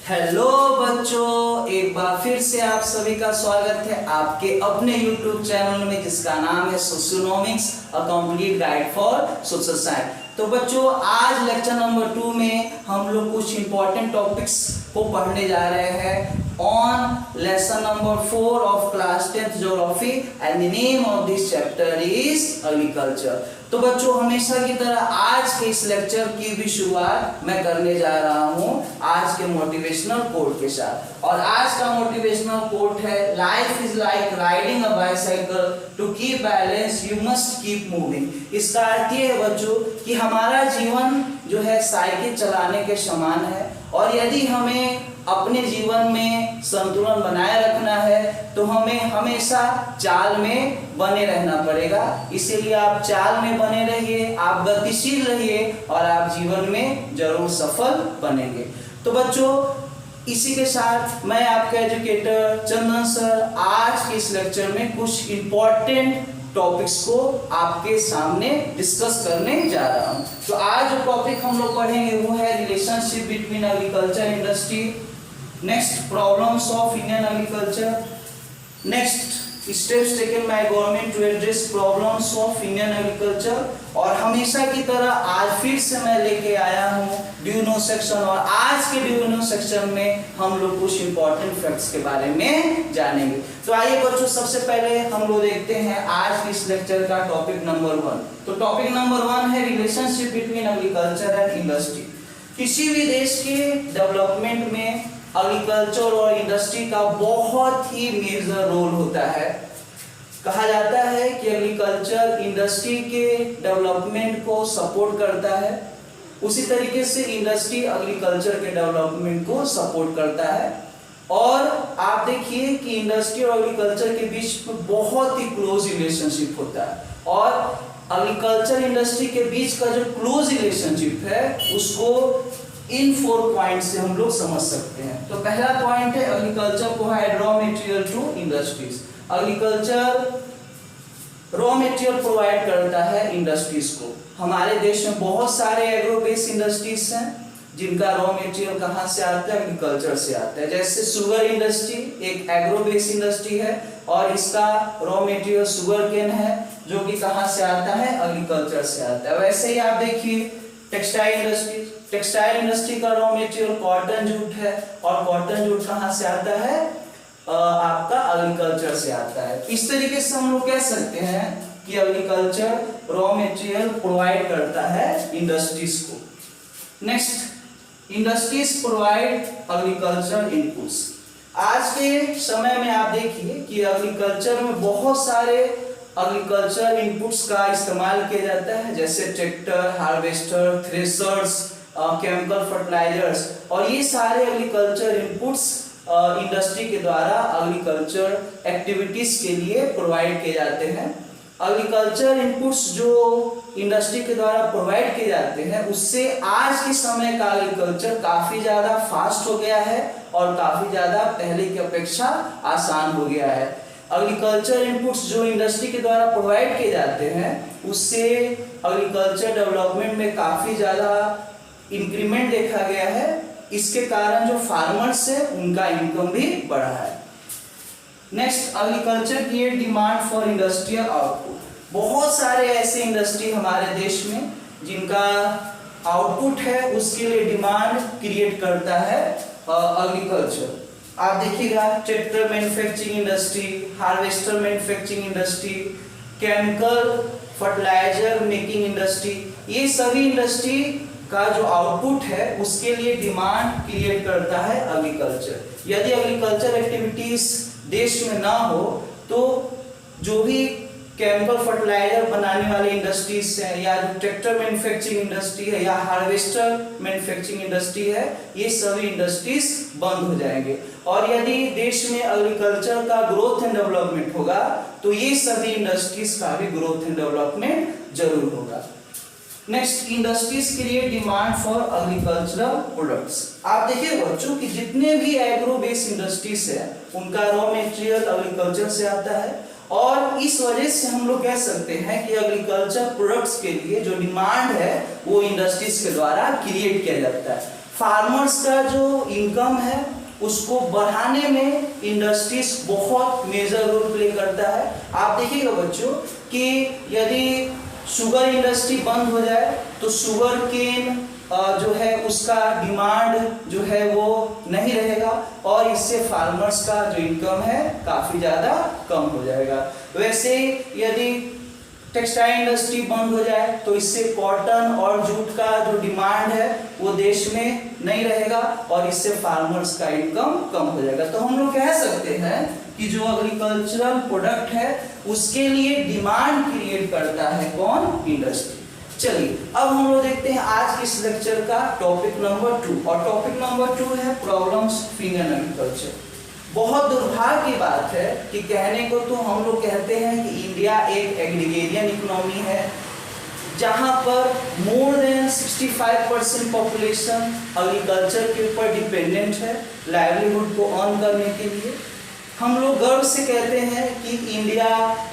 Hello बच्चों, एक बार फिर से आप सभी का स्वागत है आपके अपने YouTube चैनल में जिसका नाम है socionomics a complete guide for social science. तो बच्चों, आज लेक्चर नंबर 2 में हम लोग कुछ इंपॉर्टेंट टॉपिक्स को पढ़ने जा रहे हैं on lesson number 4 of class 10th geography and the name of this chapter is agriculture. तो बच्चों, हमेशा की तरह आज के इस लेक्चर की भी शुरुआत मैं करने जा रहा हूँ आज के मोटिवेशनल कोट के साथ। और आज का मोटिवेशनल कोट है, life is like riding a bicycle, to keep balance you must keep moving. इसका अर्थ ये है बच्चों कि हमारा जीवन जो है साइकिल चलाने के समान है, और यदि हमें अपने जीवन में संतुलन बनाए रखना है तो हमें हमेशा चाल में बने रहना पड़ेगा। इसीलिए आप चाल में बने रहिए, आप गतिशील रहिए और आप जीवन में जरूर सफल बनेंगे। तो बच्चों, इसी के साथ मैं आपका एजुकेटर चंदन सर आज के इस लेक्चर में कुछ इंपॉर्टेंट टॉपिक्स को आपके सामने डिस्कस करने जा रहा हूं। तो आज जो टॉपिक हम लोग पढ़ेंगे वो है relationship between agriculture industry, next problems of Indian agriculture, next steps taken by government to address problems of Indian agriculture. और हमेशा की तरह आज फिर से मैं लेके आया हूँ डू यू नो सेक्शन, और आज के डू यू नो सेक्शन में हम लोग कुछ इंपॉर्टेंट फैक्ट्स के बारे में जानेंगे। तो आइए बच्चों, सबसे पहले हम लोग देखते हैं आज के इस लेक्चर का टॉपिक नंबर 1। तो टॉपिक नंबर 1 है relationship between agriculture and industry. किसी भी देश के डेवलपमेंट में एग्रीकल्चर और इंडस्ट्री का बहुत ही मेजर रोल होता है। कहा जाता है कि एग्रीकल्चर इंडस्ट्री के डेवलपमेंट को सपोर्ट करता है, उसी तरीके से इंडस्ट्री एग्रीकल्चर के डेवलपमेंट को सपोर्ट करता है। और आप देखिए कि इंडस्ट्री और एग्रीकल्चर के बीच में बहुत ही क्लोज रिलेशनशिप होता है, और एग्रीकल्चर इंडस्ट्री के बीच का जो क्लोज रिलेशनशिप है उसको इन 4 पॉइंट से हम लोग समझ सकते हैं। तो पहला पॉइंट है agriculture provide raw material to industries. Agriculture raw material provide करता है इंडस्ट्रीज को। हमारे देश में बहुत सारे एग्रो बेस्ड इंडस्ट्रीज हैं जिनका रॉ मटेरियल कहाँ से आता है, एग्रीकल्चर से आता है। जैसे शुगर इंडस्ट्री एक एग्रो बेस्ड इंडस्ट्री है और इसका रॉ मटेरियल शुगर केन है जो कि कहाँ से आता है, एग्रीकल्चर से आता है। वैसे ही आप देखिए टेक्सटाइल इंडस्ट्री का रॉ मटेरियल कॉटन जूट है, और कॉटन जूट कहाँ से आता है, आपका एग्रीकल्चर से आता है। इस तरीके से हम लोग कह सकते हैं कि एग्रीकल्चर रॉ मटेरियल प्रोवाइड करता है इंडस्ट्रीज को। Next, industries provide agriculture inputs. आज के समय में आप देखिए कि एग्रीकल्चर में बहुत सारे एग्रीकल्चर इनपुट्स का इस्तेमाल किया जाता है, जैसे tractor, harvester, threshers, chemical fertilizers, और ये सारे एग्रीकल्चर इनपुट्स इंडस्ट्री के द्वारा एग्रीकल्चर एक्टिविटीज के लिए प्रोवाइड किए जाते हैं। एग्रीकल्चर इनपुट्स जो इंडस्ट्री के द्वारा प्रोवाइड किए जाते हैं उससे आज के समय का एग्रीकल्चर काफी ज्यादा फास्ट हो गया है और काफी ज्यादा पहले की अपेक्षा आसान हो गया है। एग्रीकल्चर इनपुट्स जो इंडस्ट्री के द्वारा प्रोवाइड किए जाते हैं उससे एग्रीकल्चर डेवलपमेंट में काफी ज्यादा इंक्रीमेंट देखा गया है। इसके कारण जो फार्मर्स है उनका इनकम भी बढ़ा है। Next, agriculture create demand for industrial output. बहुत सारे ऐसे इंडस्ट्री हमारे देश में जिनका आउटपुट है उसके लिए डिमांड क्रिएट करता है एग्रीकल्चर। आप देखिएगा tractor manufacturing industry, harvester manufacturing industry, chemical fertilizer making industry, ये सभी इंडस्ट्री का जो आउटपुट है उसके लिए डिमांड क्रिएट करता है एग्रीकल्चर। यदि एग्रीकल्चर एक्टिविटीज देश में ना हो तो जो भी केमिकल फर्टिलाइजर बनाने वाले इंडस्ट्रीज हैं, या जो ट्रैक्टर मैन्युफैक्चरिंग इंडस्ट्री है, या हार्वेस्टर मैन्युफैक्चरिंग इंडस्ट्री है, ये सभी इंडस्ट्रीज बंद हो जाएंगे। और यदि देश में एग्रीकल्चर का ग्रोथ एंड डेवलपमेंट होगा तो ये सभी इंडस्ट्रीज का भी ग्रोथ एंड डेवलपमेंट जरूर होगा। Next, industries create demand for agricultural products. आप देखिए बच्चों कि जितने भी एग्रो बेस्ड इंडस्ट्रीज है उनका रॉ मटेरियल एग्रीकल्चर से आता है, और इस वजह से हम लोग कह सकते हैं कि एग्रीकल्चर प्रोडक्ट्स के लिए जो डिमांड है वो इंडस्ट्रीज के द्वारा क्रिएट किया जाता है। फार्मर्स का जो इनकम है उसको बढ़ाने में इंडस्ट्रीज बहुत मेजर रोल प्ले करता है। आप देखिएगा बच्चों कि यदि शुगर इंडस्ट्री बंद हो जाए तो शुगर केन जो है उसका डिमांड जो है वो नहीं रहेगा और इससे फार्मर्स का जो इनकम है काफी ज्यादा कम हो जाएगा। वैसे यदि टेक्सटाइल इंडस्ट्री बंद हो जाए तो इससे कॉटन और जूट का जो डिमांड है वो देश में नहीं रहेगा और इससे फार्मर्स का इनकम कम हो जाएगा। तो हम लोग कह सकते हैं कि जो एग्रीकल्चरल प्रोडक्ट है उसके लिए डिमांड क्रिएट करता है कौन? इंडस्ट्री। चलिए अब हम लोग देखते हैं आज के इस लेक्चर का टॉपिक नंबर 2 और टॉपिक नंबर 2 है प्रॉब्लम्स फेसिंग एग्रीकल्चर। बहुत दुर्भाग्य की बात है कि कहने को तो हम लोग कहते हैं कि इंडिया एक एग्रीगेरियन इकोनॉमी है जहां पर मोर देन 65% पॉपुलेशन एग्रीकल्चर के ऊपर डिपेंडेंट है लाइवलीहुड को अर्न करने के लिए। हम लोग गर्व से कहते हैं कि इंडिया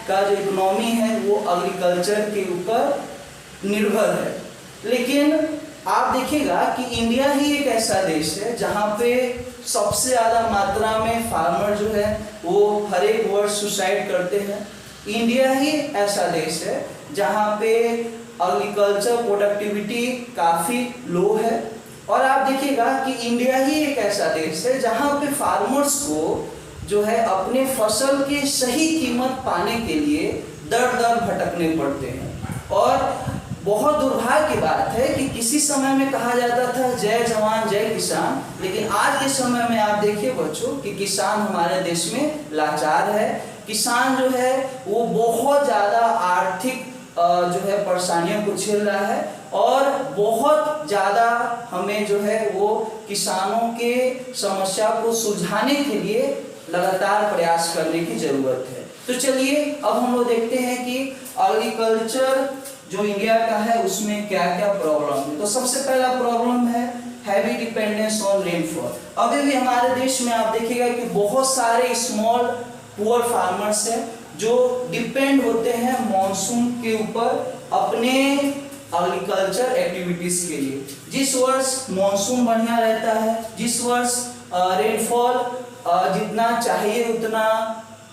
का जो इकोनॉमी है वो एग्रीकल्चर के ऊपर निर्भर है, लेकिन आप देखिएगा कि इंडिया ही एक ऐसा देश है जहां पे सबसे ज्यादा मात्रा में फार्मर जो है वो हर एक वर्ष सुसाइड करते हैं। इंडिया ही ऐसा देश है जहां पे एग्रीकल्चर प्रोडक्टिविटी काफी लो है और आप देखिएगा कि इंडिया ही एक ऐसा देश है जहां पे फार्मर्स को जो है अपने फसल की सही कीमत पाने के लिए दर दर भटकने पड़ते हैं। और बहुत दुर्भाग्य की बात है कि किसी समय में कहा जाता था जय जवान जय किसान, लेकिन आज के समय में आप देखिए बच्चों कि किसान हमारे देश में लाचार है। किसान जो है वो बहुत ज़्यादा आर्थिक जो है परेशानियों को झेल रहा है और बहुत ज़्यादा हमें जो है वो किसानों के समस्या को सुलझाने के लिए लगातार प्रयास करने की जरूरत है। तो चलिए अब हम लोग देखते हैं कि एग्रीकल्चर जो इंडिया का है उसमें क्या क्या प्रॉब्लम है। तो सबसे पहला प्रॉब्लम है हैवी डिपेंडेंस ऑन रेनफॉल। अभी भी हमारे देश में आप देखिएगा कि बहुत सारे स्मॉल पुअर फार्मर्स हैं जो डिपेंड होते हैं मॉनसून के ऊपर अपने एग्रीकल्चर एक्टिविटीज के लिए। जिस वर्ष मॉनसून बढ़िया रहता है, जिस वर्ष रेनफॉल जितना चाहिए उतना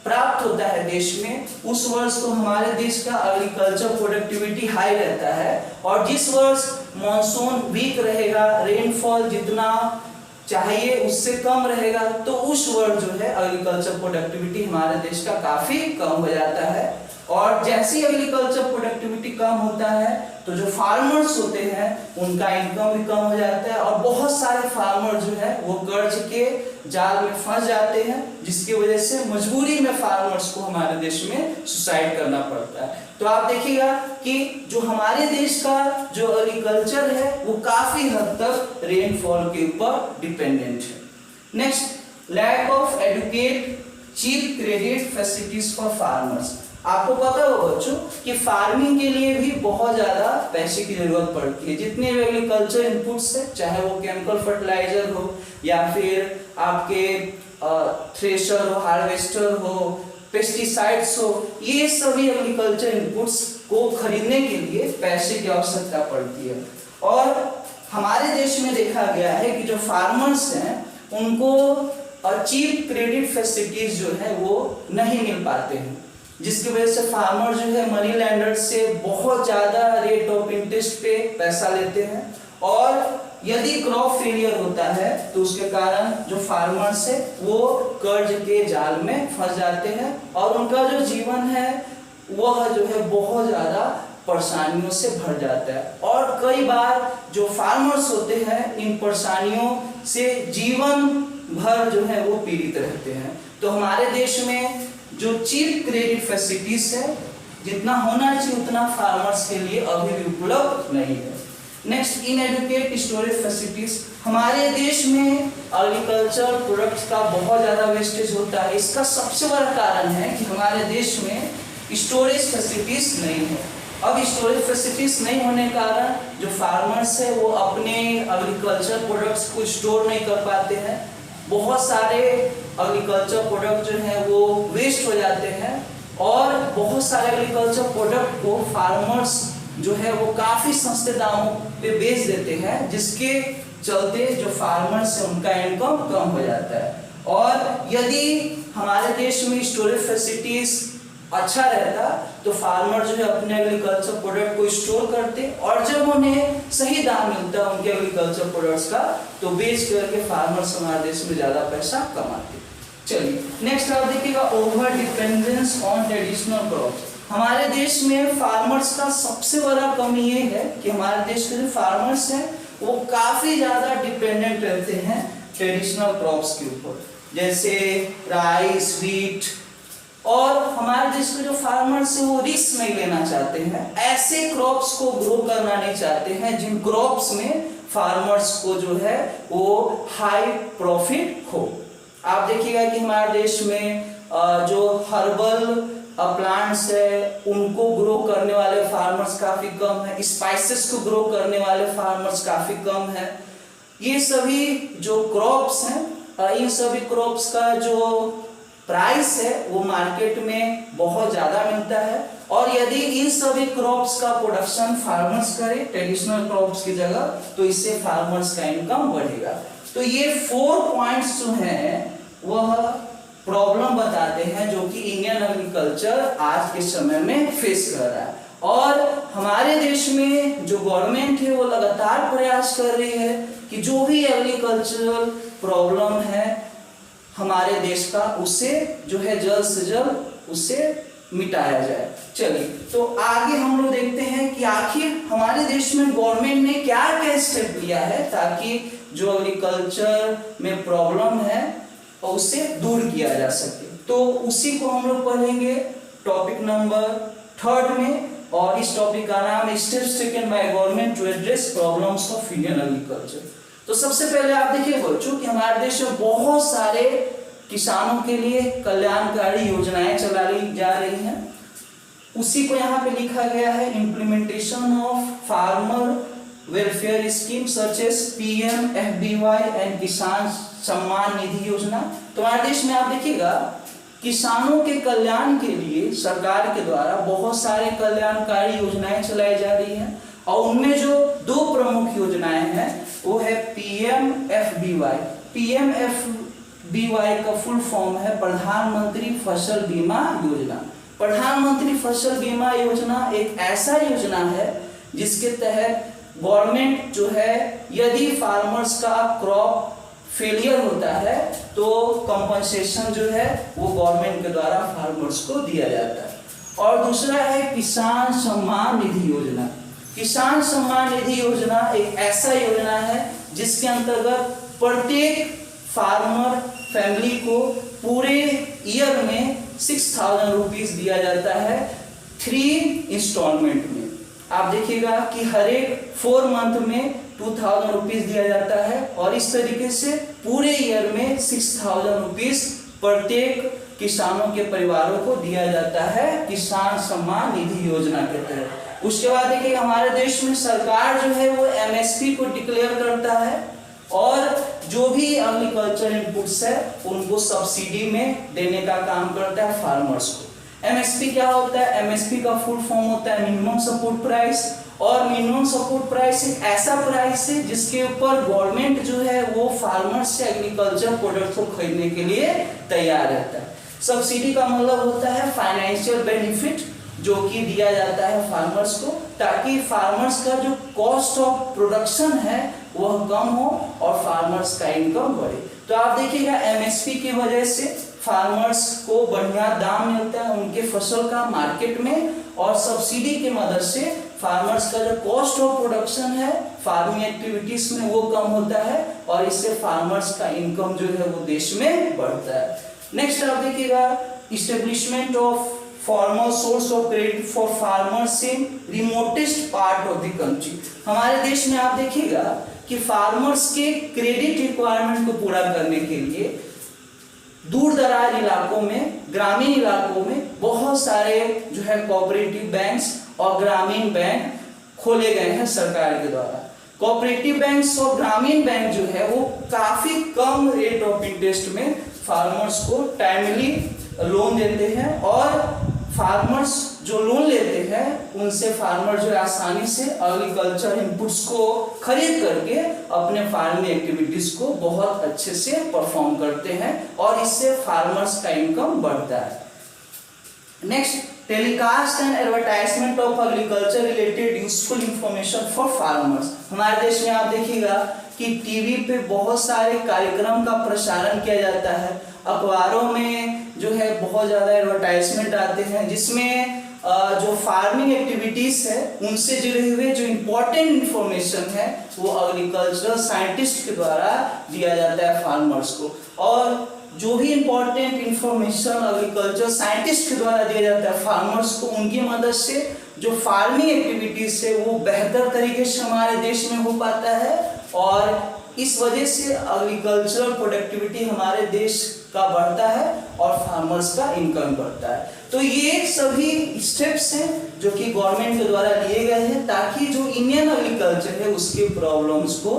प्राप्त होता है देश में, उस वर्ष तो हमारे देश का एग्रीकल्चर प्रोडक्टिविटी हाई रहता है और जिस वर्ष मॉनसून वीक रहेगा, रेनफॉल जितना चाहिए उससे कम रहेगा, तो उस वर्ष जो है एग्रीकल्चर प्रोडक्टिविटी हमारे देश का काफी कम हो जाता है। और जैसे ही एग्रीकल्चर प्रोडक्टिविटी कम होता है तो जो फार्मर्स होते हैं उनका इनकम भी कम हो जाता है और बहुत सारे फार्मर जो है वो कर्ज के जाल में फंस जाते हैं, जिसकी वजह से मजबूरी में फार्मर्स को हमारे देश में सुसाइड करना पड़ता है। तो आप देखिएगा कि जो हमारे देश का जो एग्रीकल्चर है वो काफी हद तक रेनफॉल के ऊपर डिपेंडेंट है। Next, lack of adequate cheap credit facilities for farmers. आपको पता हो बच्चों कि फार्मिंग के लिए भी बहुत ज्यादा पैसे की जरूरत पड़ती है। जितने भी एग्रीकल्चर इनपुट्स है, चाहे वो केमिकल फर्टिलाइजर हो या फिर आपके थ्रेशर हो, हार्वेस्टर हो, पेस्टिसाइड्स हो, ये सभी एग्रीकल्चर इनपुट्स को खरीदने के लिए पैसे की आवश्यकता पड़ती है। और हमारे देश में देखा गया है कि जो फार्मर्स हैं उनको चीप क्रेडिट फैसिलिटीज जो है वो नहीं मिल पाते हैं, जिसकी वजह से फार्मर जो है मनी लेंडर से बहुत ज्यादा रेट ऑफ इंटरेस्ट पे पैसा लेते हैं और यदि क्रॉप फेलियर होता है तो उसके कारण जो फार्मर्स है वो कर्ज के जाल में फंस जाते हैं और उनका जो जीवन है वह जो है बहुत ज्यादा परेशानियों से भर जाता है। और कई बार जो फार्मर्स होते हैं इन परेशानियों से जीवन भर जो है वो पीड़ित रहते हैं। तो हमारे देश में जो चीप क्रेडिट फैसिलिटीज है जितना होना चाहिए उतना फार्मर्स के लिए अभी भी उपलब्ध नहीं है। Next, inadequate storage facilities. हमारे देश में एग्रीकल्चर प्रोडक्ट्स का बहुत ज्यादा वेस्टेज होता है। इसका सबसे बड़ा कारण है कि हमारे देश में स्टोरेज फैसिलिटीज नहीं है। अब स्टोरेज फैसिलिटीज नहीं होने के कारण जो फार्मर्स है वो अपने एग्रीकल्चर प्रोडक्ट्स को स्टोर नहीं कर पाते हैं। बहुत सारे एग्रीकल्चर प्रोडक्ट जो है वो वेस्ट हो जाते हैं और बहुत सारे एग्रीकल्चर प्रोडक्ट को फार्मर्स जो है वो काफी सस्ते दामों पे बेच देते हैं, जिसके चलते जो फार्मर्स है उनका इनकम कम हो जाता है। और यदि हमारे देश में स्टोरेज फैसिलिटीज अच्छा रहता तो फार्मर जो है अपने एग्रीकल्चर प्रोडक्ट को स्टोर करते और जब उन्हें सही दाम मिलता उनके एग्रीकल्चर प्रोडक्ट्स का तो बेच करके फार्मर्स हमारे देश में ज्यादा पैसा कमाते। चलिए नेक्स्ट आप देखिएगा over dependence on traditional crops. हमारे देश में फार्मर्स का सबसे बड़ा कमी ये है कि हमारे देश के जो फार्मर्स हैं वो काफी ज्यादा डिपेंडेंट रहते हैं ट्रेडिशनल क्रॉप्स के ऊपर, जैसे राइस, व्हीट। और हमारे देश के जो फार्मर्स हैं वो रिस्क नहीं लेना चाहते हैं, ऐसे क्रॉप्स को ग्रो करना नहीं चाहते हैं जिन क्रॉप्स में फार्मर्स को जो है वो हाई प्रॉफिट हो। आप देखिएगा कि हमारे देश में जो हर्बल प्लांट्स है उनको ग्रो करने वाले फार्मर्स काफी कम है, स्पाइसेस को ग्रो करने वाले फार्मर्स काफी कम है। ये सभी जो क्रॉप्स हैं इन सभी क्रॉप्स का जो प्राइस है वो मार्केट में बहुत ज्यादा मिलता है और यदि इन सभी क्रॉप्स का प्रोडक्शन फार्मर्स करे ट्रेडिशनल क्रॉप्स की जगह तो इससे फार्मर्स का इनकम बढ़ेगा। तो ये 4 पॉइंट्स जो हैं वह प्रॉब्लम बताते हैं जो कि इंडियन एग्रीकल्चर आज के समय में फेस कर रहा है। और हमारे देश में जो गवर्नमेंट है वो लगातार प्रयास कर रही है कि जो भी एग्रीकल्चरल प्रॉब्लम है हमारे देश का उसे जो है जल्द से जल्द उसे मिटाया जाए। चलिए तो आगे हम लोग देखते हैं कि आखिर हमारे देश में गवर्नमेंट ने क्या क्या स्टेप लिया है ताकि जो एग्रीकल्चर में प्रॉब्लम है उसे दूर किया जा सके। तो उसी को हम लोग पढ़ेंगे टॉपिक नंबर 3 में और इस टॉपिक का नाम है steps taken by government to address problems of Indian agriculture. तो सबसे पहले आप देखिए बच्चों कि हमारे देश में बहुत सारे किसानों के लिए कल्याणकारी योजनाएं चलाई जा रही हैं, उसी को यहाँ पे लिखा गया है implementation of farmer welfare scheme such as PMFBY and Kisan Samman निधि योजना। तो हमारे देश में आप देखिएगा किसानों के कल्याण के लिए सरकार के द्वारा बहुत सारे कल्याणकारी योजनाएं चलाई जा रही हैं और उनमें जो 2 प्रमुख योजनाएं हैं वो है PMFBY। PMFBY का फुल फॉर्म है प्रधानमंत्री फसल बीमा योजना। प्रधानमंत्री फसल बीमा योजना एक ऐसा योजना है जिसके तहत गवर्नमेंट जो है यदि फार्मर्स का क्रॉप फेलियर होता है तो कंपनसेशन जो है वो गवर्नमेंट के द्वारा फार्मर्स को दिया जाता है। और दूसरा है किसान सम्मान निधि योजना। किसान सम्मान निधि योजना एक ऐसा योजना है जिसके अंतर्गत प्रत्येक फार्मर फैमिली को पूरे ईयर में 6,000 रुपीज दिया जाता है 3 इंस्टॉलमेंट में। आप देखिएगा कि हर एक 4 मंथ में 2,000 रुपीज दिया जाता है और इस तरीके से पूरे ईयर में 6,000 रुपीज प्रत्येक किसानों के परिवारों को दिया जाता है किसान सम्मान निधि योजना के तहत। उसके बाद देखिए हमारे देश में सरकार जो है वो MSP को डिक्लेयर करता है और जो भी एग्रीकल्चर इनपुट्स है उनको सब्सिडी में देने का काम करता है फार्मर्स को। MSP क्या होता है? MSP का फुल फॉर्म होता है मिनिमम सपोर्ट प्राइस और मिनिमम सपोर्ट प्राइस एक ऐसा प्राइस है जिसके ऊपर गवर्नमेंट जो है वो फार्मर्स से एग्रीकल्चर प्रोडक्ट को खरीदने के लिए तैयार रहता है। सब्सिडी का मतलब होता है फाइनेंशियल बेनिफिट जो कि दिया जाता है फार्मर्स को ताकि फार्मर्स का जो कॉस्ट ऑफ प्रोडक्शन है वह कम हो और फार्मर्स का इनकम बढ़े। तो आप देखिएगा MSP की वजह से फार्मर्स को बढ़िया दाम मिलता है उनके फसल का मार्केट में और सब्सिडी की मदद से फार्मर्स का जो कॉस्ट ऑफ प्रोडक्शन है फार्मिंग एक्टिविटीज में वो कम होता है और इससे फार्मर्स का इनकम जो है वो देश में बढ़ता है। नेक्स्ट आप देखिएगा establishment of formal source of credit for farmers in remotest part of the country. हमारे देश में आप देखिएगा कि फार्मर्स के क्रेडिट रिक्वायरमेंट को पूरा करने के लिए दूर दराज इलाकों में ग्रामीण इलाकों में बहुत सारे जो है कोऑपरेटिव बैंक्स और ग्रामीण बैंक खोले गए हैं सरकार के द्वारा। कोऑपरेटिव बैंक्स और ग्रामीण बैंक जो है वो काफी कम रेट ऑफ इंटरेस्ट में फार्मर्स को टाइमली लोन देते हैं और फार्मर्स जो लोन लेते हैं उनसे फार्मर जो आसानी से एग्रीकल्चर इनपुट्स को खरीद करके अपने फार्मिंग एक्टिविटीज को बहुत अच्छे से परफॉर्म करते हैं और इससे फार्मर्स का इनकम बढ़ता है। Next, telecast and advertisement of agriculture related useful information for farmers. हमारे देश में आप देखिएगा कि टीवी पे बहुत सारे कार्यक्रम का प्रसारण किया जाता है, अखबारों में जो है बहुत ज़्यादा एडवर्टाइजमेंट आते हैं जिसमें जो फार्मिंग एक्टिविटीज है उनसे जुड़े हुए जो इम्पोर्टेंट इंफॉर्मेशन है वो एग्रीकल्चरल साइंटिस्ट के द्वारा दिया जाता है फार्मर्स को। और जो भी इम्पोर्टेंट इंफॉर्मेशन एग्रीकल्चर साइंटिस्ट के द्वारा दिया जाता है फार्मर्स को, उनकी मदद से जो फार्मिंग एक्टिविटीज है वो बेहतर तरीके से हमारे देश में हो पाता है और इस वजह से एग्रीकल्चरल प्रोडक्टिविटी हमारे देश का बढ़ता है और फार्मर्स का इनकम बढ़ता है। तो ये सभी स्टेप्स हैं जो कि गवर्नमेंट के द्वारा लिए गए हैं ताकि जो इंडियन एग्रीकल्चर है उसके प्रॉब्लम्स को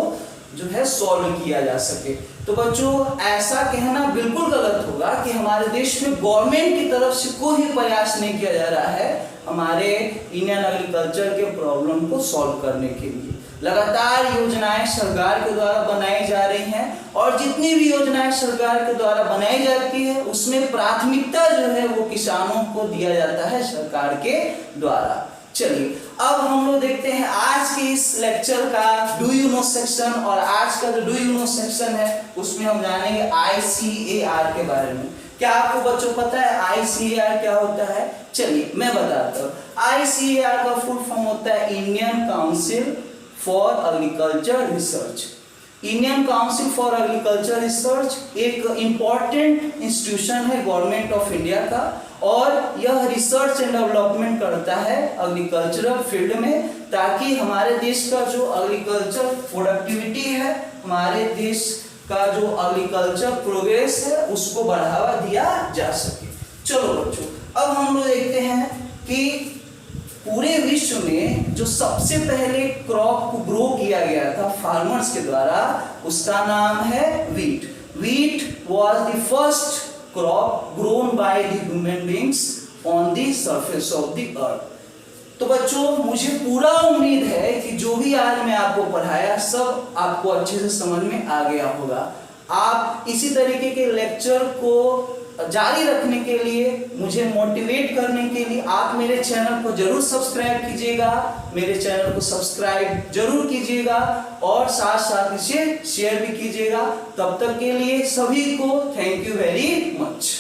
जो है सॉल्व किया जा सके। तो बच्चों, ऐसा कहना बिल्कुल गलत होगा कि हमारे देश में गवर्नमेंट की तरफ से कोई प्रयास नहीं किया जा रहा है हमारे इंडियन एग्रीकल्चर के प्रॉब्लम को सॉल्व करने के लिए। लगातार योजनाएं सरकार के द्वारा बनाई जा रही हैं और जितनी भी योजनाएं सरकार के द्वारा बनाई जाती है उसमें प्राथमिकता जो है वो किसानों को दिया जाता है सरकार के द्वारा। चलिए अब हम लोग देखते हैं आज के इस लेक्चर का डू यू नो सेक्शन, और आज का जो डू यू नो सेक्शन है उसमें हम जानेंगे ICAR के बारे में। क्या आपको बच्चों पता है ICAR क्या होता है? चलिए मैं बताता हूँ। ICAR का फुल फॉर्म होता है Indian council for agriculture research. Indian council for agriculture research एक इम्पॉर्टेंट इंस्टीट्यूशन है गवर्नमेंट ऑफ इंडिया का और यह रिसर्च एंड डेवलपमेंट करता है एग्रीकल्चरल फील्ड में ताकि हमारे देश का जो एग्रीकल्चर प्रोडक्टिविटी है, हमारे देश का जो एग्रीकल्चर प्रोग्रेस है उसको बढ़ावा दिया जा सके। चलो बच्चों, अब हम लोग देखते हैं कि पूरे विश्व में जो सबसे पहले क्रॉप को ग्रो किया गया था फार्मर्स के द्वारा उसका नाम है wheat. Wheat was the first crop grown by the human beings on the surface of the earth. तो बच्चों, मुझे पूरा उम्मीद है कि जो भी आज मैं आपको पढ़ाया सब आपको अच्छे से समझ में आ गया होगा। आप इसी तरीके के लेक्चर को जारी रखने के लिए, मुझे मोटिवेट करने के लिए आप मेरे चैनल को जरूर सब्सक्राइब कीजिएगा, मेरे चैनल को सब्सक्राइब जरूर कीजिएगा और साथ साथ इसे शेयर भी कीजिएगा। तब तक के लिए सभी को थैंक यू वेरी मच।